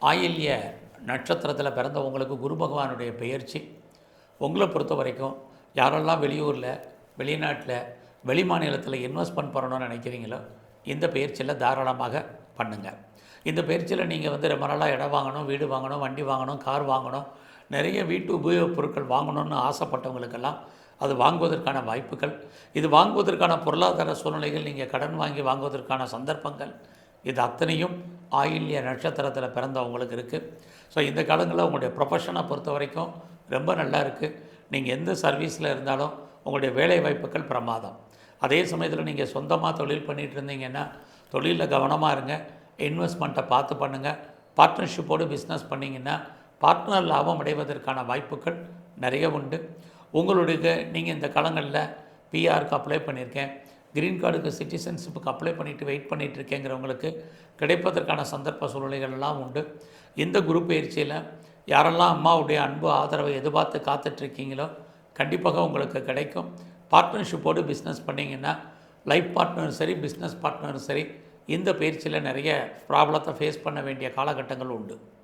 ஆயில்ய நட்சத்திரத்தில் பிறந்தவங்களுக்கு குரு பகவானுடைய பெயர்ச்சி உங்களை பொறுத்த வரைக்கும் யாரெல்லாம் வெளியூரில் வெளிநாட்டில் வெளி மாநிலத்தில் இன்வெஸ்ட்மெண்ட் பண்ணணும்னு நினைக்கிறீங்களோ இந்த பயிற்சியில் தாராளமாக பண்ணுங்கள். இந்த பயிற்சியில் நீங்கள் ரொம்ப நாளாக இடம் வாங்கணும், வீடு வாங்கணும், வண்டி வாங்கணும், கார் வாங்கணும், நிறைய வீட்டு உபயோகப் பொருட்கள் வாங்கணும்னு ஆசைப்பட்டவங்களுக்கெல்லாம் அது வாங்குவதற்கான வாய்ப்புகள், இது வாங்குவதற்கான பொருளாதார சூழ்நிலைகள், நீங்கள் கடன் வாங்கி வாங்குவதற்கான சந்தர்ப்பங்கள், இது அத்தனையும் ஆயில்ய நட்சத்திரத்தில் பிறந்தவங்களுக்கு இருக்குது. ஸோ இந்த காலங்களில் உங்களுடைய ப்ரொஃபஷனை பொறுத்த வரைக்கும் ரொம்ப நல்லா இருக்குது. நீங்கள் எந்த சர்வீஸில் இருந்தாலும் உங்களுடைய வேலை வாய்ப்புகள் பிரமாதம். அதே சமயத்தில் நீங்கள் சொந்தமாக தொழில் பண்ணிகிட்டு இருந்தீங்கன்னா தொழிலில் கவனமாக இருங்க. இன்வெஸ்ட்மெண்ட்டை பார்த்து பண்ணுங்கள். பார்ட்னர்ஷிப்போடு பிஸ்னஸ் பண்ணிங்கன்னா பார்ட்னர் லாபம் அடைவதற்கான வாய்ப்புகள் நிறைய உண்டு. உங்களுக்கு நீங்கள் இந்த காலங்களில் பிஆருக்கு அப்ளை பண்ணியிருக்கேன், க்ரீன் கார்டுக்கு சிட்டிசன்ஷிப்புக்கு அப்ளை பண்ணிவிட்டு வெயிட் பண்ணிகிட்ருக்கேங்கிறவங்களுக்கு கிடைப்பதற்கான சந்தர்ப்ப சூழ்நிலைகள் எல்லாம் உண்டு. இந்த குரு பயிற்சியில் யாரெல்லாம் அம்மாவுடைய அன்பு ஆதரவை எதிர்பார்த்து காத்துட்ருக்கீங்களோ கண்டிப்பாக உங்களுக்கு கிடைக்கும். பார்ட்னர்ஷிப்போடு பிஸ்னஸ் பண்ணிங்கன்னா லைஃப் பார்ட்னரும் சரி, பிஸ்னஸ் பார்ட்னரும் சரி, இந்த பயிற்சியில் நிறைய ப்ராப்ளத்தை ஃபேஸ் பண்ண வேண்டிய காலகட்டங்கள் உண்டு.